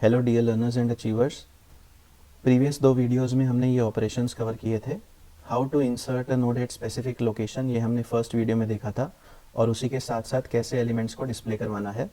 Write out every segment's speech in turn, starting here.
Hello dear learners and achievers. Previous दो videos में हमने ये ऑपरेशंस कवर किए थे। How to insert a node at specific location, ये हमने फर्स्ट वीडियो में देखा था, और उसी के साथ साथ कैसे एलिमेंट्स को डिस्प्ले करवाना है।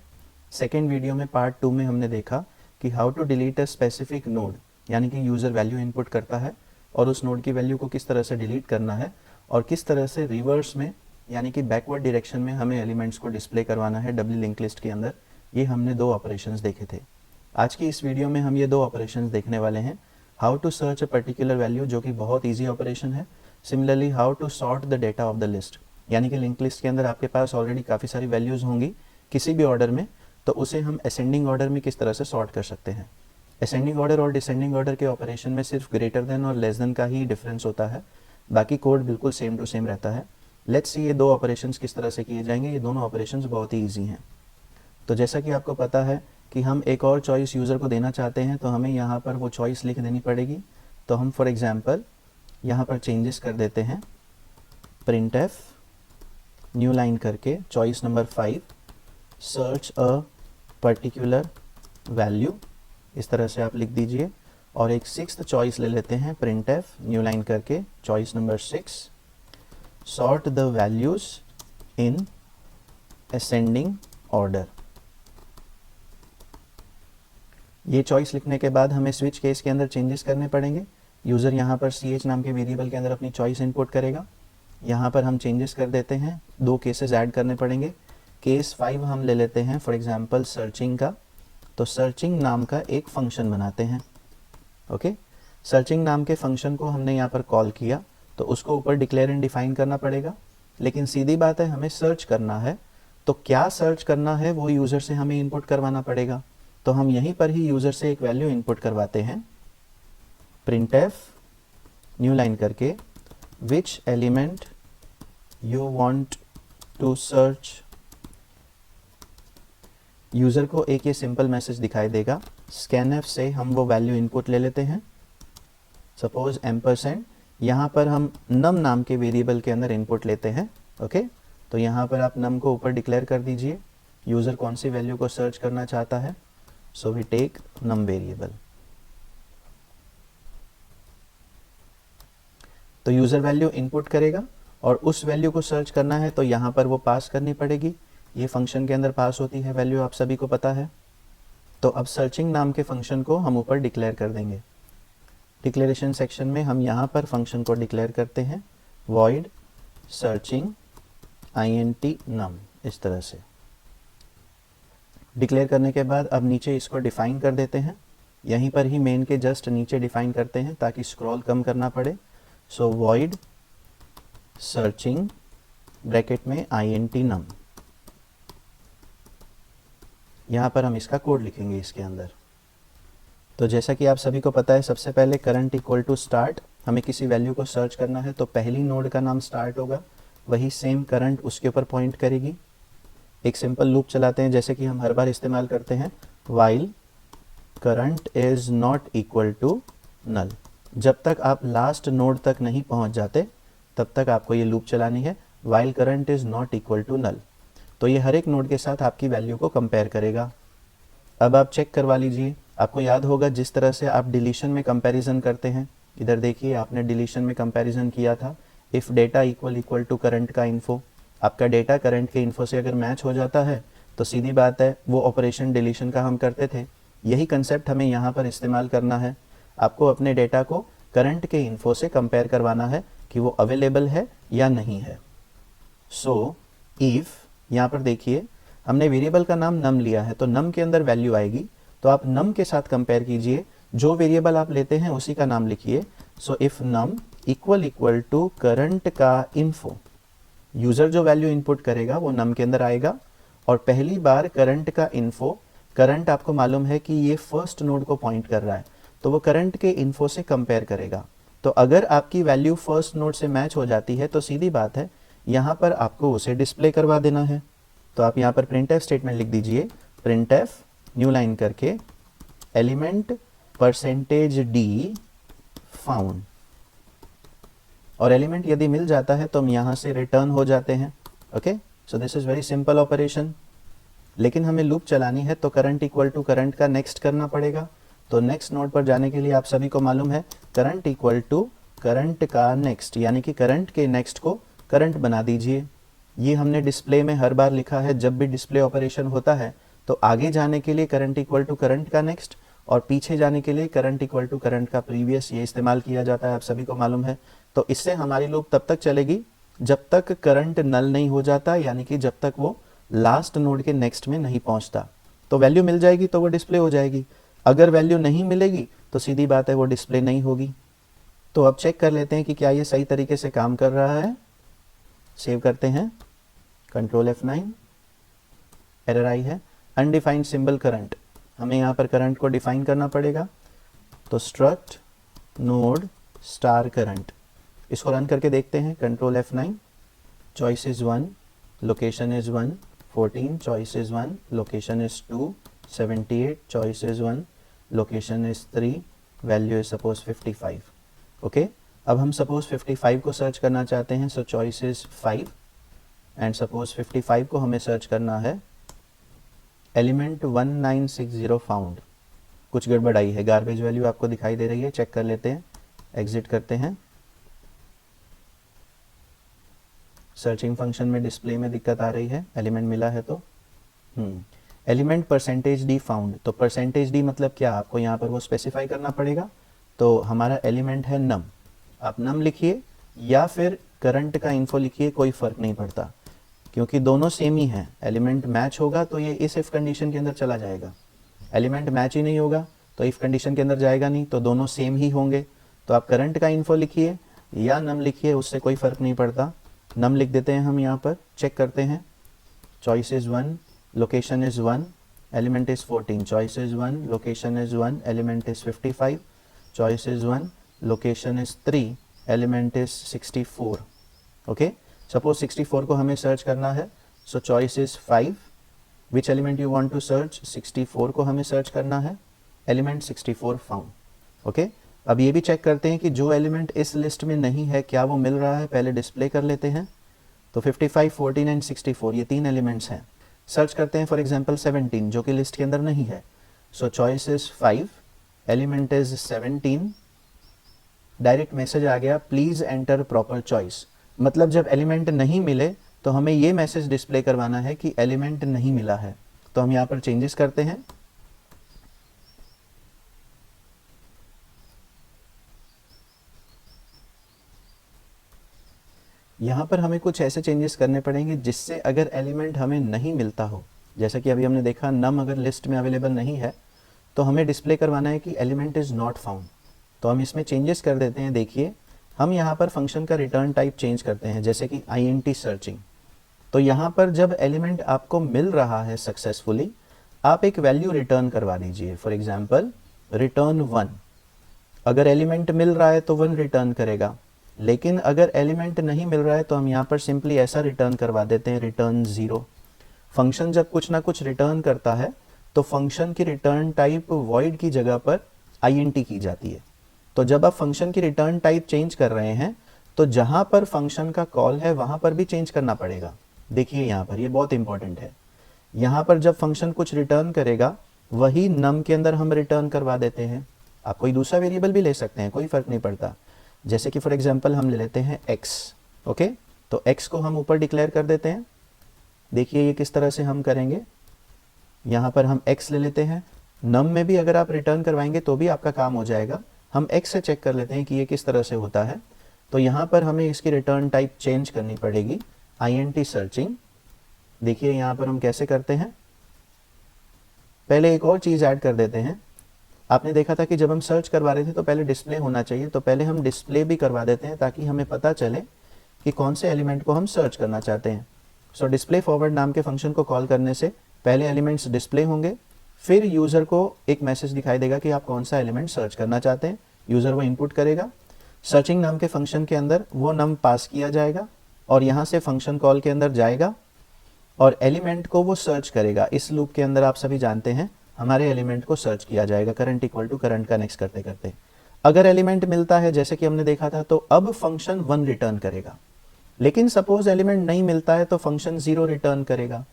सेकेंड वीडियो में पार्ट 2 में हमने देखा कि how to delete a specific node, यानी कि यूज़र वैल्यू इनपुट करता है और उस नोड की वैल्यू को किस तरह से डिलीट करना है, और किस तरह से रिवर्स में यानी कि बैकवर्ड डायरेक्शन में हमें एलिमेंट्स को डिस्प्ले करवाना है डब्ल्यू लिंक लिस्ट के अंदर। ये हमने दो ऑपरेशंस देखे थे। आज की इस वीडियो में हम ये दो ऑपरेशंस देखने वाले हैं। How to search a particular value, जो कि बहुत इजी ऑपरेशन है। Similarly how to sort the data of the list, यानी कि लिंक लिस्ट के अंदर आपके पास ऑलरेडी काफ़ी सारी वैल्यूज़ होंगी किसी भी ऑर्डर में, तो उसे हम असेंडिंग ऑर्डर में किस तरह से सॉर्ट कर सकते हैं। असेंडिंग ऑर्डर और डिसेंडिंग ऑर्डर के ऑपरेशन में सिर्फ ग्रेटर देन और लेस देन का ही डिफरेंस होता है, बाकी कोड बिल्कुल सेम टू सेम रहता है। लेट्स सी ये दो ऑपरेशंस किस तरह से किए जाएंगे। ये दोनों ऑपरेशंस बहुत ही ईजी हैं। तो जैसा कि आपको पता है कि हम एक और चॉइस यूज़र को देना चाहते हैं, तो हमें यहाँ पर वो चॉइस लिख देनी पड़ेगी। तो हम फॉर एग्जांपल यहाँ पर चेंजेस कर देते हैं, printf न्यू लाइन करके choice number 5 search a particular value, इस तरह से आप लिख दीजिए। और एक सिक्स्थ चॉइस ले लेते हैं, printf न्यू लाइन करके choice number 6 sort the values in ascending order. ये चॉइस लिखने के बाद हमें स्विच केस के अंदर चेंजेस करने पड़ेंगे। यूज़र यहाँ पर ch नाम के वेरिएबल के अंदर अपनी चॉइस इनपुट करेगा। यहाँ पर हम चेंजेस कर देते हैं, दो केसेस ऐड करने पड़ेंगे। केस 5 हम ले लेते हैं फॉर एग्जांपल सर्चिंग का। तो सर्चिंग नाम का एक फंक्शन बनाते हैं। ओके, सर्चिंग नाम के फंक्शन को हमने यहाँ पर कॉल किया, तो उसको ऊपर डिक्लेयर एंड डिफाइन करना पड़ेगा। लेकिन सीधी बात है, हमें सर्च करना है, तो क्या सर्च करना है वो यूज़र से हमें इनपुट करवाना पड़ेगा। तो हम यहीं पर ही यूज़र से एक वैल्यू इनपुट करवाते हैं, printf न्यू लाइन करके which element you want to search. User को एक ये सिंपल मैसेज दिखाई देगा। scanf से हम वो वैल्यू इनपुट ले लेते हैं, सपोज एम्परसेंड। यहाँ पर हम num नाम के वेरिएबल के अंदर इनपुट लेते हैं। ओके, तो यहाँ पर आप num को ऊपर डिक्लेयर कर दीजिए, यूज़र कौन सी वैल्यू को सर्च करना चाहता है। So we take num variable। तो यूज़र वैल्यू इनपुट करेगा और उस वैल्यू को सर्च करना है, तो यहाँ पर वो पास करनी पड़ेगी। ये फंक्शन के अंदर पास होती है वैल्यू, आप सभी को पता है। तो अब सर्चिंग नाम के फंक्शन को हम ऊपर डिक्लेयर कर देंगे। डिक्लेरेशन सेक्शन में हम यहाँ पर फंक्शन को डिक्लेयर करते हैं, void searching int num, इस तरह से डिक्लेयर करने के बाद अब नीचे इसको डिफाइन कर देते हैं। यहीं पर ही मेन के जस्ट नीचे डिफाइन करते हैं ताकि स्क्रॉल कम करना पड़े। सो void searching ब्रैकेट में int num, यहाँ पर हम इसका कोड लिखेंगे इसके अंदर। तो जैसा कि आप सभी को पता है, सबसे पहले करंट इक्वल टू स्टार्ट, हमें किसी वैल्यू को सर्च करना है तो पहली नोड का नाम स्टार्ट होगा, वही सेम करंट उसके ऊपर पॉइंट करेगी। एक सिंपल लूप चलाते हैं जैसे कि हम हर बार इस्तेमाल करते हैं, while current is not equal to null। जब तक आप लास्ट नोड तक नहीं पहुंच जाते तब तक आपको ये लूप चलानी है, while current is not equal to null। तो ये हर एक नोड के साथ आपकी वैल्यू को कंपेयर करेगा। अब आप चेक करवा लीजिए, आपको याद होगा जिस तरह से आप डिलीशन में कंपैरिजन करते हैं। इधर देखिए, आपने डिलीशन में कंपैरिजन किया था, if data equal to current का इन्फो। आपका डेटा करंट के इन्फो से अगर मैच हो जाता है तो सीधी बात है वो ऑपरेशन डिलीशन का हम करते थे। यही कंसेप्ट हमें यहाँ पर इस्तेमाल करना है। आपको अपने डेटा को करंट के इन्फो से कंपेयर करवाना है कि वो अवेलेबल है या नहीं है। सो इफ़, यहाँ पर देखिए हमने वेरिएबल का नाम num लिया है, तो num के अंदर वैल्यू आएगी, तो आप num के साथ कंपेयर कीजिए, जो वेरिएबल आप लेते हैं उसी का नाम लिखिए। So if num equal to current का इन्फो, यूज़र जो वैल्यू इनपुट करेगा वो num के अंदर आएगा। और पहली बार करंट का इन्फो, करंट आपको मालूम है कि ये फर्स्ट नोड को पॉइंट कर रहा है, तो वो करंट के इन्फो से कंपेयर करेगा। तो अगर आपकी वैल्यू फर्स्ट नोड से मैच हो जाती है तो सीधी बात है यहाँ पर आपको उसे डिस्प्ले करवा देना है। तो आप यहाँ पर printf स्टेटमेंट लिख दीजिए, printf न्यू लाइन करके एलिमेंट %d फाउंड, और एलिमेंट यदि मिल जाता है तो हम यहाँ से रिटर्न हो जाते हैं। Okay, so this is very simple operation. लेकिन हमें लूप चलानी है तो करंट इक्वल टू करंट का नेक्स्ट करना पड़ेगा। तो नेक्स्ट नोड पर जाने के लिए आप सभी को मालूम है करंट इक्वल टू करंट का नेक्स्ट, यानी कि करंट के नेक्स्ट को करंट बना दीजिए। ये हमने डिस्प्ले में हर बार लिखा है, जब भी डिस्प्ले ऑपरेशन होता है तो आगे जाने के लिए करंट इक्वल टू करंट का नेक्स्ट और पीछे जाने के लिए करंट इक्वल टू करंट का प्रीवियस, ये इस्तेमाल किया जाता है, आप सभी को मालूम है। तो इससे हमारी लूप तब तक चलेगी जब तक करंट नल नहीं हो जाता, यानी कि जब तक वो लास्ट नोड के नेक्स्ट में नहीं पहुंचता। तो वैल्यू मिल जाएगी तो वो डिस्प्ले हो जाएगी, अगर वैल्यू नहीं मिलेगी तो सीधी बात है वो डिस्प्ले नहीं होगी। तो अब चेक कर लेते हैं कि क्या ये सही तरीके से काम कर रहा है। सेव करते हैं, कंट्रोल F9, एरर आई है, अनडिफाइंड सिंबल करंट, हमें यहाँ पर करंट को डिफाइन करना पड़ेगा। तो स्ट्रक्ट नोड स्टार करंट, इसको रन करके देखते हैं, control F9, choice is 1, location is 1, 14, choice is 1, location is 2, 78, choice is 1, location is 3, value is suppose 55। Okay, अब हम सपोज 55 को सर्च करना चाहते हैं, सो चॉइस इज 5 एंड सपोज 55 को हमें सर्च करना है, एलिमेंट 1960 फाउंड, कुछ गड़बड़ आई है, गार्बेज वैल्यू आपको दिखाई दे रही है, चेक कर लेते हैं, एग्जिट करते हैं। सर्चिंग फंक्शन में डिस्प्ले में दिक्कत आ रही है, एलिमेंट मिला है तो एलिमेंट परसेंटेज डी फाउंड। तो परसेंटेज डी मतलब क्या, आपको यहाँ पर वो स्पेसिफाई करना पड़ेगा। तो हमारा एलिमेंट है नम, आप नम लिखिए या फिर करंट का इन्फो लिखिए, कोई फर्क नहीं पड़ता, क्योंकि दोनों सेम ही हैं। एलिमेंट मैच होगा तो ये इस इफ कंडीशन के अंदर चला जाएगा, एलिमेंट मैच ही नहीं होगा तो इफ कंडीशन के अंदर जाएगा नहीं, तो दोनों सेम ही होंगे। तो आप करंट का इन्फो लिखिए या नम लिखिए, उससे कोई फर्क नहीं पड़ता। नम लिख देते हैं हम यहाँ पर, चेक करते हैं, choice is 1, location is 1, element is 14, choice is 1, location is 1, element is 55, choice is 1, location is 3, element is 64। Okay, suppose 64 को हमें सर्च करना है, so choice is 5, which element you want to search, 64 को हमें search करना है, element 64 found. Okay, अब ये भी चेक करते हैं कि जो एलिमेंट इस लिस्ट में नहीं है क्या वो मिल रहा है, पहले डिस्प्ले कर लेते हैं। तो 55, 14 एंड 64 ये 3 एलिमेंट्स हैं। सर्च करते हैं फॉर एग्जांपल 17 जो कि लिस्ट के अंदर नहीं है, so choice is 5, element is 17, direct message आ गया, प्लीज एंटर प्रॉपर चॉइस। मतलब जब एलिमेंट नहीं मिले तो हमें ये मैसेज डिस्प्ले करवाना है कि एलिमेंट नहीं मिला है। तो हम यहाँ पर चेंजेस करते हैं, यहाँ पर हमें कुछ ऐसे चेंजेस करने पड़ेंगे जिससे अगर एलिमेंट हमें नहीं मिलता हो, जैसा कि अभी हमने देखा नम अगर लिस्ट में अवेलेबल नहीं है तो हमें डिस्प्ले करवाना है कि एलिमेंट इज नॉट फाउंड। तो हम इसमें चेंजेस कर देते हैं। देखिए, हम यहाँ पर फंक्शन का रिटर्न टाइप चेंज करते हैं, जैसे कि INT सर्चिंग। तो यहाँ पर जब एलिमेंट आपको मिल रहा है सक्सेसफुली, आप एक वैल्यू रिटर्न करवा दीजिए, फॉर एग्जाम्पल रिटर्न 1। अगर एलिमेंट मिल रहा है तो 1 रिटर्न करेगा, लेकिन अगर एलिमेंट नहीं मिल रहा है तो हम यहाँ पर सिंपली ऐसा रिटर्न करवा देते हैं, रिटर्न 0। फंक्शन जब कुछ ना कुछ रिटर्न करता है तो फंक्शन की रिटर्न टाइप वॉइड की जगह पर INT की जाती है। तो जब आप फंक्शन की रिटर्न टाइप चेंज कर रहे हैं तो जहां पर फंक्शन का कॉल है वहां पर भी चेंज करना पड़ेगा। देखिए यहाँ पर ये बहुत इंपॉर्टेंट है, यहाँ पर जब फंक्शन कुछ रिटर्न करेगा वही नम के अंदर हम रिटर्न करवा देते हैं। आप कोई दूसरा वेरिएबल भी ले सकते हैं, कोई फर्क नहीं पड़ता। जैसे कि फॉर एग्जांपल हम ले लेते हैं x। ओके, तो x को हम ऊपर डिक्लेयर कर देते हैं। देखिए ये किस तरह से हम करेंगे, यहाँ पर हम x ले लेते हैं। नम में भी अगर आप रिटर्न करवाएंगे तो भी आपका काम हो जाएगा। हम x से चेक कर लेते हैं कि ये किस तरह से होता है। तो यहाँ पर हमें इसकी रिटर्न टाइप चेंज करनी पड़ेगी, INT सर्चिंग। देखिए यहाँ पर हम कैसे करते हैं, पहले एक और चीज़ ऐड कर देते हैं। आपने देखा था कि जब हम सर्च करवा रहे थे तो पहले डिस्प्ले होना चाहिए, तो पहले हम डिस्प्ले भी करवा देते हैं ताकि हमें पता चले कि कौन से एलिमेंट को हम सर्च करना चाहते हैं। सो डिस्प्ले फॉरवर्ड नाम के फंक्शन को कॉल करने से पहले एलिमेंट्स डिस्प्ले होंगे, फिर यूज़र को एक मैसेज दिखाई देगा कि आप कौन सा एलिमेंट सर्च करना चाहते हैं। यूज़र वो इनपुट करेगा, सर्चिंग नाम के फंक्शन के अंदर वो नम पास किया जाएगा और यहाँ से फंक्शन कॉल के अंदर जाएगा और एलिमेंट को वो सर्च करेगा। इस लूप के अंदर आप सभी जानते हैं हमारे एलिमेंट को सर्च किया जाएगा करंट इक्वल टू करंट का नेक्स्ट करते करते। अगर एलिमेंट मिलता है जैसे कि हमने देखा था तो अब फंक्शन 1 रिटर्न करेगा, लेकिन सपोज एलिमेंट नहीं मिलता है तो फंक्शन 0 रिटर्न करेगा।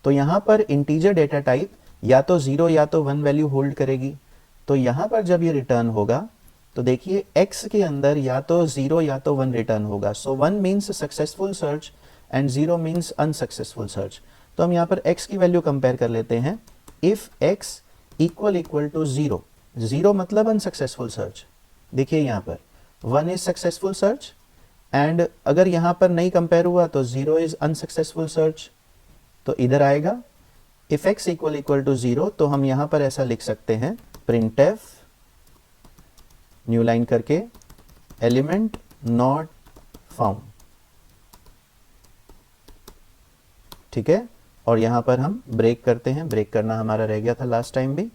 तो यहाँ पर इंटीजर डेटा टाइप या तो 0 या तो 1 वैल्यू होल्ड करेगी। तो यहाँ पर जब ये रिटर्न होगा तो देखिए x के अंदर या तो 0 या तो 1 रिटर्न होगा। सो 1 means successful search and 0 means unsuccessful search. तो हम यहाँ पर x की वैल्यू कंपेयर कर लेते हैं। इफ x इक्वल टू 0, 0 मतलब अनसक्सेसफुल सर्च, देखिए यहाँ पर 1 इज सक्सेसफुल सर्च एंड अगर यहाँ पर नहीं कंपेयर हुआ तो 0 इज अनसक्सेसफुल सर्च, तो इधर आएगा। इफ x इक्वल टू 0 तो हम यहाँ पर ऐसा लिख सकते हैं printf न्यू लाइन करके एलिमेंट नॉट फाउंड, ठीक है। और यहां पर हम ब्रेक करते हैं, ब्रेक करना हमारा रह गया था लास्ट टाइम भी।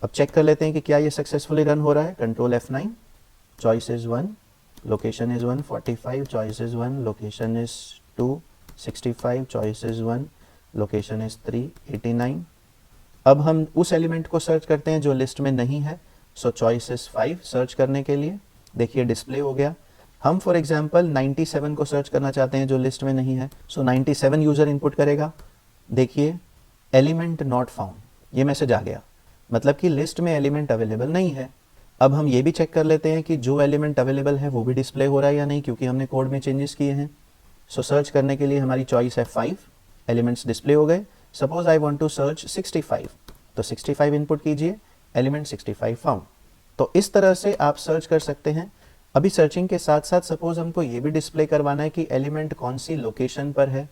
अब चेक कर लेते हैं कि क्या ये सक्सेसफुली रन हो रहा है। Control F9, choice is 1, location is 145, choice is 1, location is 265, choice is 1, location is 389। अब हम उस एलिमेंट को सर्च करते हैं जो लिस्ट में नहीं है। सो चॉइस इज 5 सर्च करने के लिए, देखिए डिस्प्ले हो गया। हम फॉर एग्जांपल 97 को सर्च करना चाहते हैं जो लिस्ट में नहीं है। सो 97 यूजर इनपुट करेगा, देखिए एलिमेंट नॉट फाउंड, ये मैसेज आ गया, मतलब कि लिस्ट में एलिमेंट अवेलेबल नहीं है। अब हम ये भी चेक कर लेते हैं कि जो एलिमेंट अवेलेबल है वो भी डिस्प्ले हो रहा है या नहीं, क्योंकि हमने कोड में चेंजेस किए हैं। सो सर्च करने के लिए हमारी चॉइस है 5, एलिमेंट्स डिस्प्ले हो गए। Suppose I want to search 65, तो 65 इनपुट कीजिए, एलिमेंट 65 फाउंड। तो इस तरह से आप सर्च कर सकते हैं। अभी सर्चिंग के साथ साथ सपोज हमको ये भी डिस्प्ले करवाना है कि एलिमेंट कौन सी लोकेशन पर है,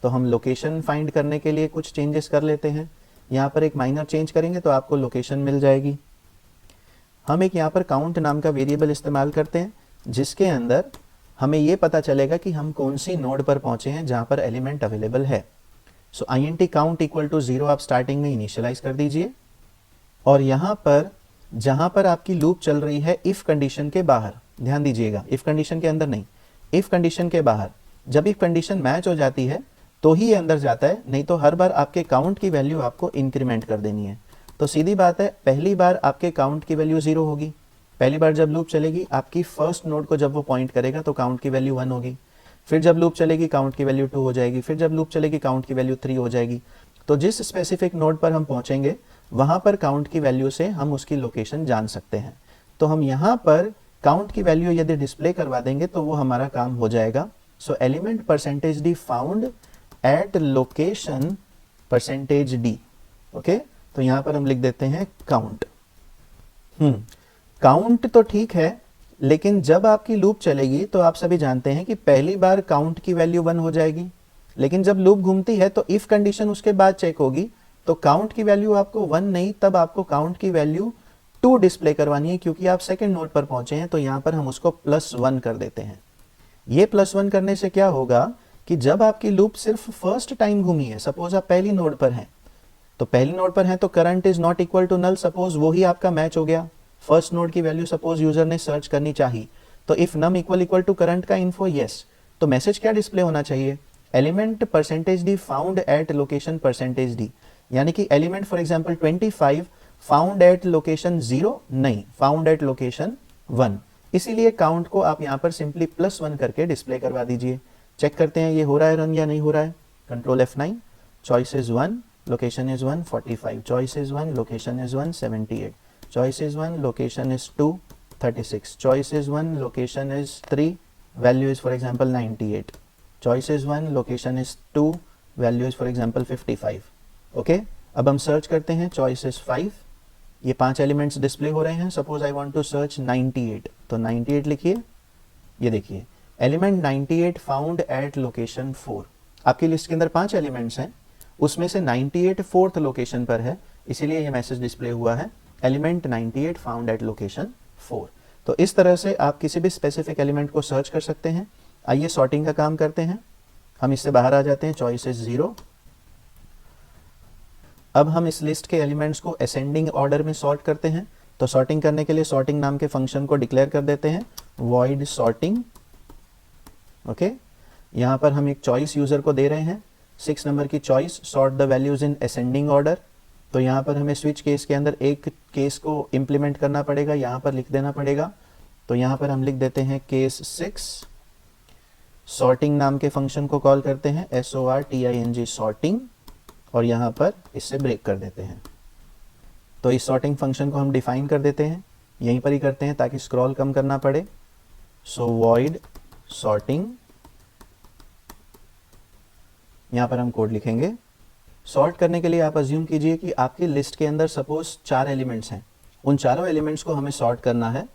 तो हम लोकेशन फाइंड करने के लिए कुछ चेंजेस कर लेते हैं। यहाँ पर एक माइनर चेंज करेंगे तो आपको लोकेशन मिल जाएगी। हम एक यहाँ पर काउंट नाम का वेरिएबल इस्तेमाल करते हैं जिसके अंदर हमें ये पता चलेगा कि हम कौन सी नोड पर पहुंचे हैं जहां पर एलिमेंट अवेलेबल है। सो int काउंट इक्वल टू 0 आप स्टार्टिंग में इनिशियलाइज कर दीजिए, और यहां पर जहां पर आपकी लूप चल रही है इफ कंडीशन के बाहर, ध्यान दीजिएगा इफ कंडीशन के अंदर नहीं, इफ कंडीशन के बाहर, जब इफ कंडीशन मैच हो जाती है तो ही ये अंदर जाता है, नहीं तो हर बार आपके काउंट की वैल्यू आपको इंक्रीमेंट कर देनी है। तो सीधी बात है, पहली बार आपके काउंट की वैल्यू 0 होगी, पहली बार जब लूप चलेगी आपकी फर्स्ट नोड को जब वो पॉइंट करेगा तो काउंट की वैल्यू 1 होगी, फिर जब लूप चलेगी काउंट की वैल्यू 2 हो जाएगी, फिर जब लूप चलेगी काउंट की वैल्यू 3 हो जाएगी। तो जिस स्पेसिफिक नोड पर हम पहुंचेंगे वहां पर काउंट की वैल्यू से हम उसकी लोकेशन जान सकते हैं। तो हम यहां पर काउंट की वैल्यू यदि डिस्प्ले करवा देंगे तो वो हमारा काम हो जाएगा। सो element percentage D found at location percentage D, okay. तो यहां पर हम लिख देते हैं काउंट। काउंट तो ठीक है, लेकिन जब आपकी लूप चलेगी तो आप सभी जानते हैं कि पहली बार काउंट की वैल्यू 1 हो जाएगी, लेकिन जब लूप घूमती है तो इफ कंडीशन उसके बाद चेक होगी तो काउंट की वैल्यू आपको 1 नहीं, तब आपको काउंट की वैल्यू 2 डिस्प्ले करवानी है, क्योंकि आप सेकंड नोड पर पहुंचे हैं। तो यहां पर हम उसको +1 कर देते हैं। ये +1 करने से क्या होगा कि जब आपकी लूप सिर्फ फर्स्ट टाइम घूमी है, सपोज आप पहली नोड पर हैं, तो पहली नोड पर हैं तो current is not equal to null, suppose वो ही आपका मैच हो गया। फर्स्ट नोड की वैल्यू सपोज यूजर ने सर्च करनी चाहिए, तो if num equal to current का इन्फो यस, तो मैसेज क्या डिस्प्ले होना चाहिए, element percentage D found at location percentage D, यानी कि element for example 25 found at location 0 नहीं, फाउंड एट लोकेशन 1। इसीलिए काउंट को आप यहां पर सिंपली +1 करके डिस्प्ले करवा दीजिए। चेक करते हैं ये हो रहा है रन या नहीं हो रहा है। Control F9, choice is 1, location is 145, choice is 1, location is 178, choice is 1, location is 2, 36, choice is 1, location is 3, value is for example 98, choice is 1, location is 2, value is for example 55। Okay, अब हम search करते हैं, choice is 5, ये 5 elements display हो रहे हैं। Suppose I want to search 98, तो 98 लिखिए, ये देखिए एलिमेंट 98 फाउंड एट लोकेशन 4। आपकी लिस्ट के अंदर 5 एलिमेंट्स हैं, उसमें से 98 4th लोकेशन पर है, इसीलिए ये मैसेज डिस्प्ले हुआ है, एलिमेंट 98 फाउंड एट लोकेशन 4। तो इस तरह से आप किसी भी स्पेसिफिक एलिमेंट को सर्च कर सकते हैं। आइए सॉर्टिंग का काम करते हैं। हम इससे बाहर आ जाते हैं, चॉइस इज 0। अब हम इस लिस्ट के एलिमेंट्स को असेंडिंग ऑर्डर में सॉर्ट करते हैं। तो सॉर्टिंग करने के लिए सॉर्टिंग नाम के फंक्शन को डिक्लेयर कर देते हैं, वॉइड सॉर्टिंग। ओके, यहां पर हम एक चॉइस यूजर को दे रहे हैं, 6 नंबर की choice, sort the values in ascending order. तो यहाँ पर हमें स्विच केस के अंदर एक केस को इंप्लीमेंट करना पड़ेगा, यहाँ पर लिख देना पड़ेगा। तो यहाँ पर हम लिख देते हैं केस 6, सॉर्टिंग नाम के फंक्शन को कॉल करते हैं, SORTING सॉर्टिंग, और यहाँ पर इससे ब्रेक कर देते हैं। तो इस सॉर्टिंग फंक्शन को हम डिफाइन कर देते हैं, यहीं पर ही करते हैं ताकि स्क्रॉल कम करना पड़े। सो वॉइड सॉर्टिंग, यहाँ पर हम कोड लिखेंगे। सॉर्ट करने के लिए आप अज्यूम कीजिए कि आपकी लिस्ट के अंदर सपोज 4 एलिमेंट्स हैं, उन चारों एलिमेंट्स को हमें सॉर्ट करना है।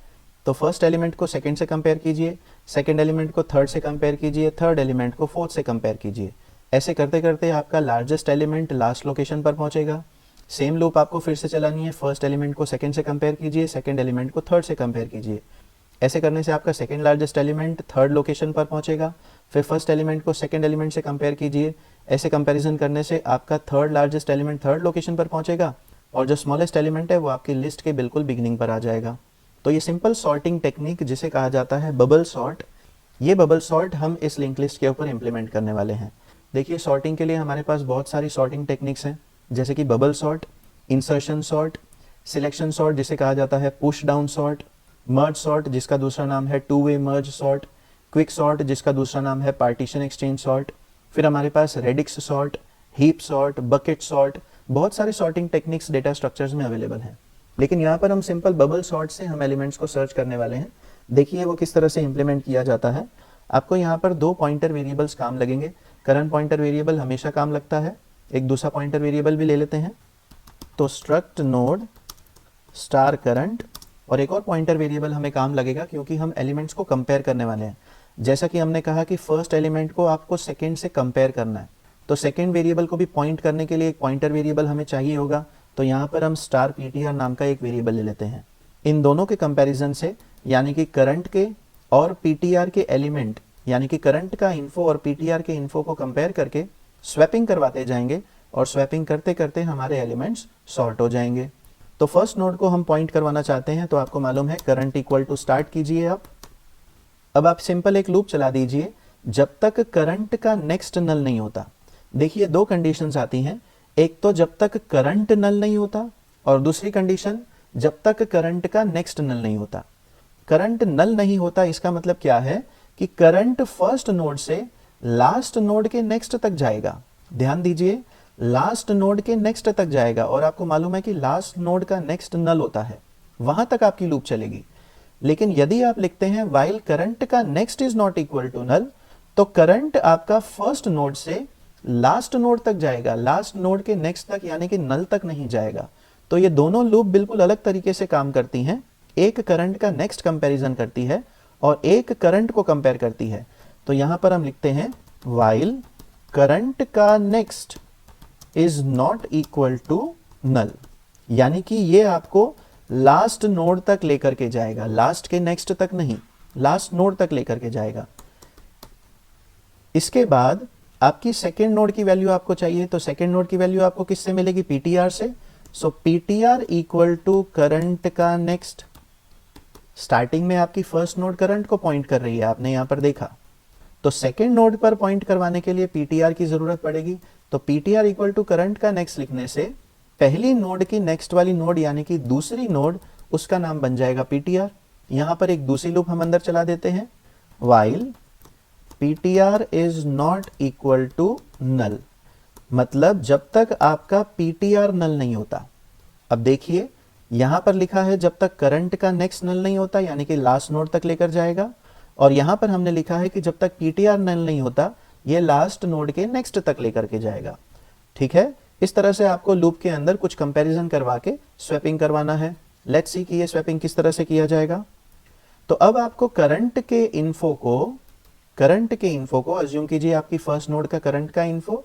तो फर्स्ट एलिमेंट को सेकंड से कंपेयर कीजिए, सेकंड एलिमेंट को थर्ड से कंपेयर कीजिए, थर्ड एलिमेंट को फोर्थ से कंपेयर कीजिए। ऐसे करते करते आपका लार्जेस्ट एलिमेंट लास्ट लोकेशन पर पहुंचेगा। सेम लूप आपको फिर से चलानी है, फर्स्ट एलिमेंट को सेकंड से कंपेयर कीजिए, सेकंड एलिमेंट को थर्ड से कंपेयर कीजिए। ऐसे करने से आपका second largest element third location पर पहुंचेगा। फिर फर्स्ट एलिमेंट को सेकंड एलिमेंट से कंपेयर कीजिए। ऐसे कंपैरिजन करने से आपका third largest element third location पर पहुंचेगा और जो स्मॉलेस्ट एलिमेंट है वो आपकी लिस्ट के बिल्कुल बिगिनिंग पर आ जाएगा। तो ये सिंपल सॉर्टिंग टेक्निक जिसे कहा जाता है बबल सॉर्ट, ये बबल सॉर्ट हम इस लिंक लिस्ट के ऊपर इंप्लीमेंट करने वाले हैं। देखिए सॉर्टिंग के लिए हमारे पास बहुत सारी सॉर्टिंग टेक्निक्स हैं, जैसे कि bubble sort, insertion sort, selection sort जिसे कहा जाता है push down sort, merge sort जिसका दूसरा नाम है two way merge sort, quick sort जिसका दूसरा नाम है पार्टीशन एक्सचेंज सॉर्ट। फिर हमारे पास radix sort, heap sort, bucket sort, बहुत सारी सॉर्टिंग टेक्निक्स डेटा स्ट्रक्चर्स में अवेलेबल हैं। लेकिन यहाँ पर हम सिंपल बबल सॉर्ट से हम एलिमेंट्स को सर्च करने वाले हैं। देखिए वो किस तरह से इंप्लीमेंट किया जाता है। आपको यहाँ पर 2 पॉइंटर वेरिएबल्स काम लगेंगे। करंट पॉइंटर वेरिएबल हमेशा काम लगता है, एक दूसरा पॉइंटर वेरिएबल भी ले लेते हैं। तो स्ट्रक्ट नोड स्टार करंट, और एक और पॉइंटर वेरिएबल हमें काम लगेगा क्योंकि हम एलिमेंट्स को कंपेयर करने वाले हैं। जैसा कि हमने कहा कि फर्स्ट एलिमेंट को आपको सेकंड से कंपेयर करना है, तो सेकंड वेरिएबल को भी पॉइंट करने के लिए एक पॉइंटर वेरिएबल हमें चाहिए होगा। तो यहाँ पर हम स्टार पीटीआर नाम का एक वेरिएबल ले लेते हैं। इन दोनों के कंपैरिजन से, यानी कि करंट के और पीटीआर के एलिमेंट, यानी कि करंट का इन्फो और पीटीआर के इन्फो को कंपेयर करके स्वैपिंग करवाते जाएंगे और स्वैपिंग करते करते हमारे एलिमेंट्स सॉर्ट हो जाएंगे। तो फर्स्ट नोड को हम पॉइंट करवाना चाहते हैं, तो आपको मालूम है करंट इक्वल टू स्टार्ट कीजिए आप। अब आप सिंपल एक लूप चला दीजिए जब तक करंट का नेक्स्ट नल नहीं होता। देखिए 2 कंडीशंस आती हैं, एक तो जब तक करंट नल नहीं होता और दूसरी कंडीशन जब तक करंट का नेक्स्ट नल नहीं होता। करंट नल नहीं होता इसका मतलब क्या है कि करंट फर्स्ट नोड से लास्ट नोड के नेक्स्ट तक जाएगा। ध्यान दीजिए, लास्ट नोड के नेक्स्ट तक जाएगा, और आपको मालूम है कि लास्ट नोड का नेक्स्ट नल होता है, वहां तक आपकी लूप चलेगी। लेकिन यदि आप लिखते हैं व्हाइल करंट का next is not equal to null, तो करंट आपका फर्स्ट नोड से लास्ट नोड तक जाएगा, लास्ट नोड के नेक्स्ट तक, यानी कि नल तक नहीं जाएगा। तो ये दोनों लूप बिल्कुल अलग तरीके से काम करती हैं। एक करंट का नेक्स्ट कंपैरिजन करती है और एक करंट को कंपेयर करती है। तो यहां पर हम लिखते हैं व्हाइल करंट का next is not equal to null, यानी कि ये आपको लास्ट नोड तक लेकर के जाएगा, लास्ट के नेक्स्ट तक नहीं, लास्ट नोड तक लेकर के जाएगा। इसके बाद आपकी सेकेंड नोड की वैल्यू आपको चाहिए, तो सेकेंड नोड की वैल्यू आपको किससे मिलेगी? पीटीआर से। सो पीटीआर इक्वल टू करंट का नेक्स्ट। स्टार्टिंग में आपकी फर्स्ट नोड करंट को पॉइंट कर रही है, आपने यहां पर देखा, तो सेकेंड नोड पर पॉइंट करवाने के लिए पीटीआर की जरूरत पड़ेगी। तो पीटीआर इक्वल टू करंट का नेक्स्ट लिखने से पहली नोड की नेक्स्ट वाली नोड, यानी कि दूसरी नोड, उसका नाम बन जाएगा पीटीआर। यहां पर एक दूसरी लूप हम अंदर चला देते हैं, while PTR is not equal to null, मतलब जब तक आपका पीटीआर नल नहीं होता। अब देखिए यहां पर लिखा है जब तक करंट का नेक्स्ट नल नहीं होता, यानी कि लास्ट नोड तक लेकर जाएगा, और यहां पर हमने लिखा है कि जब तक पीटीआर नल नहीं होता ये लास्ट नोड के नेक्स्ट तक लेकर के जाएगा। ठीक है, इस तरह से आपको लूप के अंदर कुछ कंपैरिजन करवा के स्वैपिंग करवाना है। लेट्स सी कि ये स्वैपिंग किस तरह से किया जाएगा। तो अब आपको करंट के इन्फो को अज्यूम कीजिए आपकी फर्स्ट नोड का करंट का इन्फो,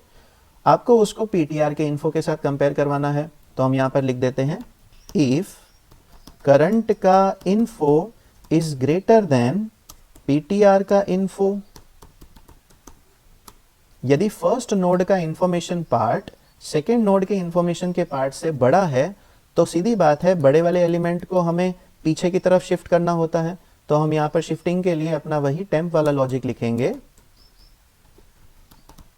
आपको उसको पीटीआर के इन्फो के साथ कंपेयर करवाना है। तो हम यहां पर लिख देते हैं इफ करंट का info is greater than PTR का इन्फो। यदि फर्स्ट नोड का इंफॉर्मेशन पार्ट सेकेंड नोड के इंफॉर्मेशन के पार्ट से बड़ा है, तो सीधी बात है बड़े वाले एलिमेंट को हमें पीछे की तरफ शिफ्ट करना होता है। तो हम यहां पर शिफ्टिंग के लिए अपना वही टेम्प वाला लॉजिक लिखेंगे,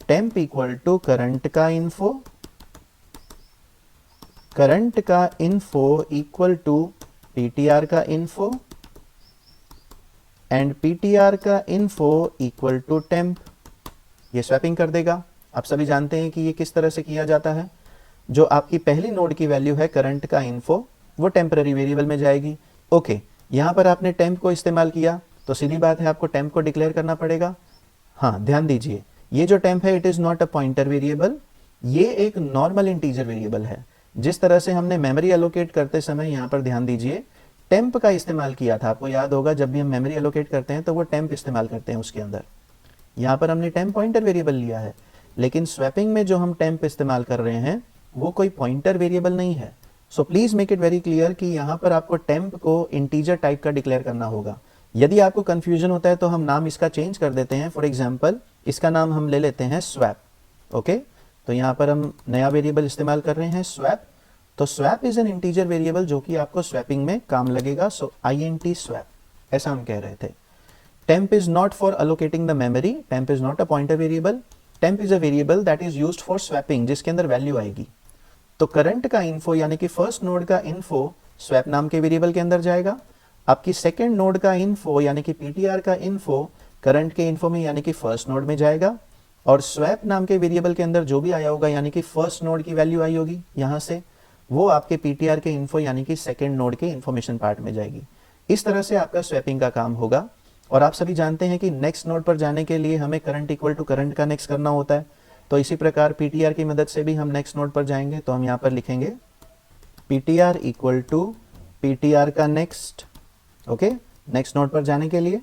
टेम्प इक्वल टू करंट का इन्फो, करंट का इन्फो इक्वल टू पीटीआर का इन्फो। एंड ptr का info इक्वल टू temp, ये स्वैपिंग कर देगा। आप सभी जानते हैं कि ये किस तरह से किया जाता है। जो आपकी पहली नोड की वैल्यू है करंट का इन्फो, वो टेम्पररी वेरिएबल में जाएगी। ओके, यहाँ पर आपने टेम्प को इस्तेमाल किया तो सीधी बात है आपको टेम्प को डिक्लेयर करना पड़ेगा। हाँ, ध्यान दीजिए, ये जो टेम्प है it is not a pointer variable, ये एक नॉर्मल इंटीजर वेरिएबल है। जिस तरह से हमने मेमोरी एलोकेट करते समय, यहाँ पर ध्यान दीजिए, टेम्प का इस्तेमाल किया था। आपको याद होगा जब भी हम मेमोरी एलोकेट करते हैं तो वो टेम्प इस्तेमाल करते हैं उसके अंदर। यहाँ पर हमने टेम्प पॉइंटर वेरिएबल लिया है, लेकिन स्वैपिंग में जो हम टेम्प इस्तेमाल कर रहे हैं वो कोई पॉइंटर वेरिएबल नहीं है। So please make it very clear कि यहाँ पर आपको टेम्प को इंटीजर टाइप का डिक्लेयर करना होगा। यदि आपको कंफ्यूजन होता है तो हम नाम इसका चेंज कर देते हैं। फॉर एग्जाम्पल इसका नाम हम ले लेते हैं स्वैप। ओके, तो यहाँ पर हम नया वेरिएबल इस्तेमाल कर रहे हैं स्वैप। तो swap is an integer variable जो कि आपको स्वैपिंग में काम लगेगा। सो int स्वैप, ऐसा हम कह रहे थे। temp is not for allocating the memory, temp is not a pointer variable, temp is a variable that is used for swapping, जिसके अंदर वैल्यू आएगी। तो करंट का इन्फो यानी कि फर्स्ट नोड का इन्फो स्वैप नाम के वेरिएबल के अंदर जाएगा। आपकी सेकंड नोड का इन्फो यानी कि ptr का इन्फो करंट के इन्फो में यानी कि फर्स्ट नोड में जाएगा। और स्वैप नाम के वेरिएबल के अंदर जो भी आया होगा यानी कि फर्स्ट नोड की वैल्यू आई होगी यहाँ से, वो आपके ptr के इन्फो यानी कि सेकंड नोड के इन्फॉर्मेशन पार्ट में जाएगी। इस तरह से आपका स्वैपिंग का काम होगा। और आप सभी जानते हैं कि नेक्स्ट नोड पर जाने के लिए हमें करंट इक्वल टू करंट का नेक्स्ट करना होता है। तो इसी प्रकार ptr की मदद से भी हम नेक्स्ट नोड पर जाएंगे। तो हम यहाँ पर लिखेंगे ptr इक्वल टू ptr का नेक्स्ट। ओके, नेक्स्ट नोड पर जाने के लिए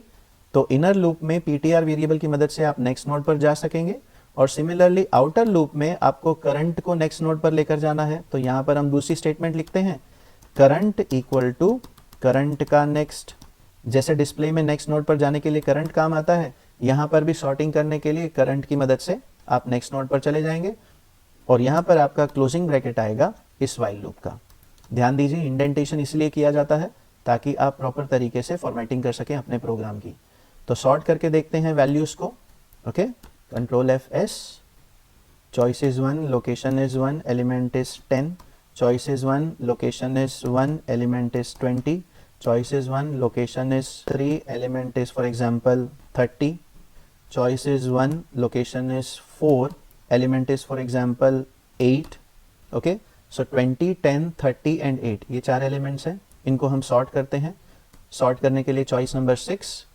तो इनर लूप में ptr वेरिएबल की मदद से आप नेक्स्ट नोड पर जा सकेंगे। और सिमिलरली आउटर लूप में आपको करंट को नेक्स्ट नोड पर लेकर जाना है। तो यहाँ पर हम दूसरी स्टेटमेंट लिखते हैं, करंट इक्वल टू करंट का नेक्स्ट। जैसे डिस्प्ले में नेक्स्ट नोड पर जाने के लिए करंट काम आता है, यहाँ पर भी सॉर्टिंग करने के लिए करंट की मदद से आप नेक्स्ट नोड पर चले जाएंगे। और यहाँ पर आपका क्लोजिंग ब्रैकेट आएगा इस व्हाइल लूप का। ध्यान दीजिए, इंडेंटेशन इसलिए किया जाता है ताकि आप प्रॉपर तरीके से फॉर्मेटिंग कर सकें अपने प्रोग्राम की। तो सॉर्ट करके देखते हैं वैल्यूज को। Okay, control F(S), choice is 1, location is 1, element is 10, choice is 1, location is 1, element is 20, choice is 1, location is 3, element is for example 30, choice is 1, location is 4, element is for example 8. okay, so 20, 10, 30 and 8 ये चार elements हैं। इनको हम sort करते हैं। Sort करने के लिए चॉइस नंबर 6।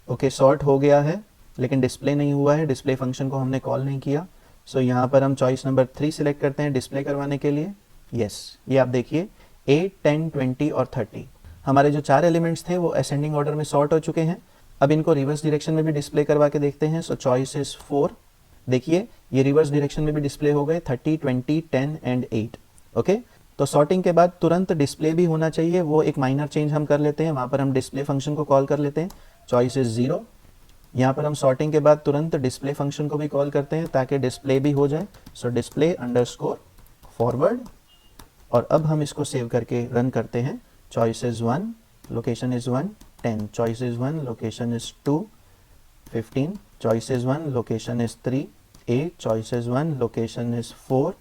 ओके, सॉर्ट हो गया है लेकिन डिस्प्ले नहीं हुआ है, डिस्प्ले फंक्शन को हमने कॉल नहीं किया। सो यहाँ पर हम चॉइस नंबर 3 सिलेक्ट करते हैं डिस्प्ले करवाने के लिए। यस, ये आप देखिए 8, 10, 20 और 30 हमारे जो चार एलिमेंट्स थे वो असेंडिंग ऑर्डर में सॉर्ट हो चुके हैं। अब इनको रिवर्स डायरेक्शन में भी डिस्प्ले करवा के देखते हैं। सो चॉइस इज 4, देखिए ये रिवर्स डायरेक्शन में भी डिस्प्ले हो गए 30, 20, 10 एंड 8। ओके, तो सॉर्टिंग के बाद तुरंत डिस्प्ले भी होना चाहिए, वो एक माइनर चेंज हम कर लेते हैं। वहाँ पर हम डिस्प्ले फंक्शन को कॉल कर लेते हैं, चॉइस इज 0। यहाँ पर हम सॉर्टिंग के बाद तुरंत डिस्प्ले फंक्शन को भी कॉल करते हैं ताकि डिस्प्ले भी हो जाए। सो डिस्प्ले अंडरस्कोर फॉरवर्ड। और अब हम इसको सेव करके रन करते हैं। Choice is 1, location is 1, 10, choice is 1, location is 2, 15, choice is 1, location is 3, 8, choice is 1, location is 4,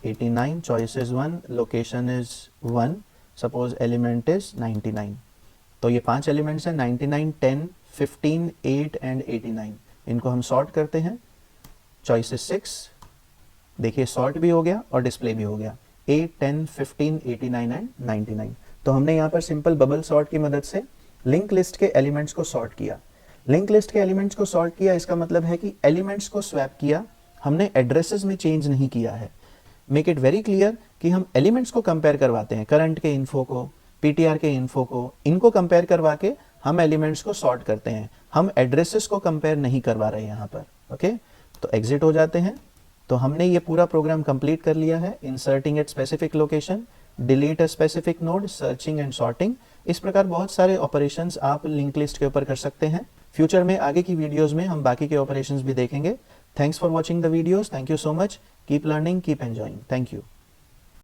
89, choice is 1, location is 1, suppose element is 99। तो ये 5 एलिमेंट्स हैं 99, 10, 15, 8 एंड 89। इनको हम सॉर्ट करते हैं। चॉइस इज 6, देखिए सॉर्ट भी हो गया और डिस्प्ले भी हो गया 8, 10, 15, 89 एंड 99। तो हमने यहाँ पर सिंपल बबल सॉर्ट की मदद से लिंक लिस्ट के एलिमेंट्स को सॉर्ट किया। लिंक लिस्ट के एलिमेंट्स को सॉर्ट किया, इसका मतलब है कि एलिमेंट्स को स्वैप किया, हमने एड्रेसेस में चेंज नहीं किया है। मेक इट वेरी क्लियर कि हम एलिमेंट्स को कंपेयर करवाते हैं, करंट के इन्फो को, ptr के इन्फो को, इनको कंपेयर करवा के हम एलिमेंट्स को सॉर्ट करते हैं। हम एड्रेसेस को कंपेयर नहीं करवा रहे यहाँ पर। ओके, तो एग्जिट हो जाते हैं। तो हमने ये पूरा प्रोग्राम कंप्लीट कर लिया है। Inserting eight specific location, delete a specific node, searching and sorting. इस प्रकार बहुत सारे ऑपरेशंस आप लिंक लिस्ट के ऊपर कर सकते हैं। फ्यूचर में आगे की वीडियोस में हम बाकी के ऑपरेशंस भी देखेंगे। Thanks for watching the videos. Thank you so much. Keep learning, keep enjoying. Thank you.